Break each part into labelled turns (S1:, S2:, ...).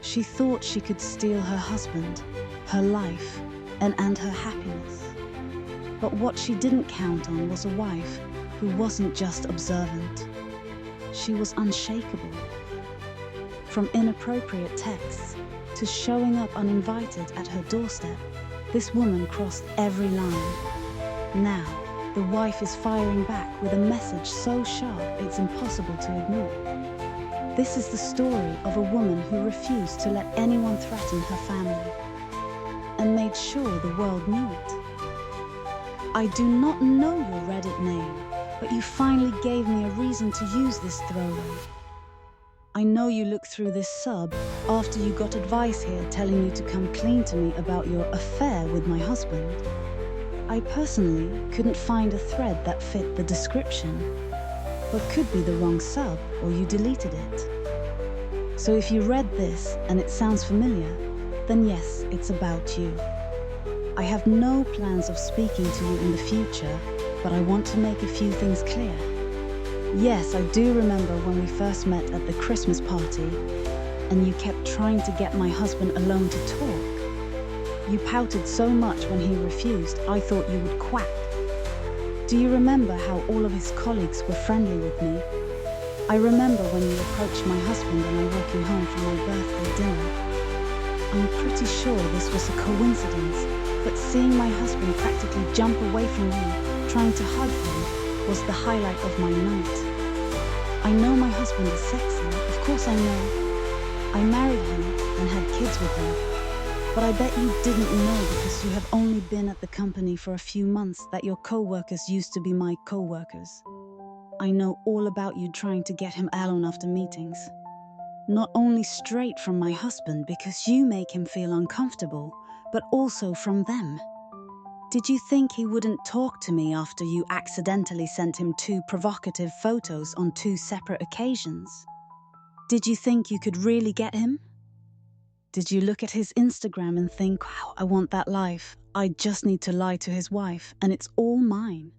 S1: She thought she could steal her husband, her life, and her happiness. But what she didn't count on was a wife who wasn't just observant. She was unshakable. From inappropriate texts to showing up uninvited at her doorstep, this woman crossed every line. Now, the wife is firing back with a message so sharp it's impossible to ignore. This is the story of a woman who refused to let anyone threaten her family and made sure the world knew it. I do not know your Reddit name, but you finally gave me a reason to use this throwaway. I know you looked through this sub after you got advice here telling you to come clean to me about your affair with my husband. I personally couldn't find a thread that fit the description, but could be the wrong sub or you deleted it. So if you read this and it sounds familiar, then yes, it's about you. I have no plans of speaking to you in the future, but I want to make a few things clear. Yes, I do remember when we first met at the Christmas party, and you kept trying to get my husband alone to talk. You pouted so much when he refused, I thought you would quack. Do you remember how all of his colleagues were friendly with me? I remember when you approached my husband and I walking home from my birthday dinner. I'm pretty sure this was a coincidence, but seeing my husband practically jump away from you, trying to hug him, was the highlight of my night. I know my husband is sexy, of course I know. I married him and had kids with him. But I bet you didn't know because you have only been at the company for a few months that your co-workers used to be my co-workers. I know all about you trying to get him alone after meetings. Not only straight from my husband because you make him feel uncomfortable, but also from them. Did you think he wouldn't talk to me after you accidentally sent him 2 provocative photos on 2 separate occasions? Did you think you could really get him? Did you look at his Instagram and think, wow, I want that life. I just need to lie to his wife and it's all mine?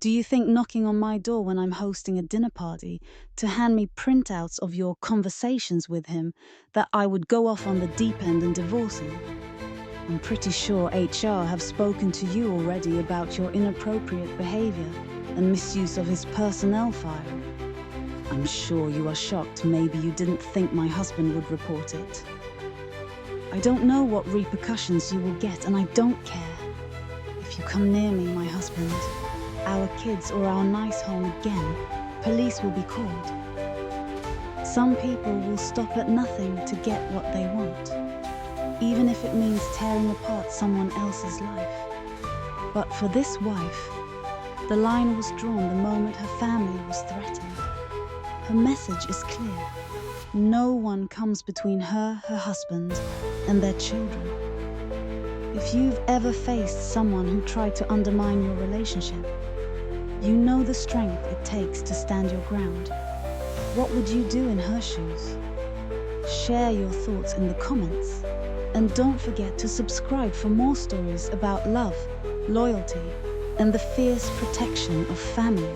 S1: Do you think knocking on my door when I'm hosting a dinner party to hand me printouts of your conversations with him that I would go off on the deep end and divorce him? I'm pretty sure HR have spoken to you already about your inappropriate behavior and misuse of his personnel file. I'm sure you are shocked maybe you didn't think my husband would report it. I don't know what repercussions you will get and I don't care. If you come near me, my husband, our kids or our nice home again, police will be called. Some people will stop at nothing to get what they want, even if it means tearing apart someone else's life. But for this wife, the line was drawn the moment her family was threatened. Her message is clear. No one comes between her husband, and their children. If you've ever faced someone who tried to undermine your relationship, you know the strength it takes to stand your ground. What would you do in her shoes? Share your thoughts in the comments. And don't forget to subscribe for more stories about love, loyalty, and the fierce protection of family.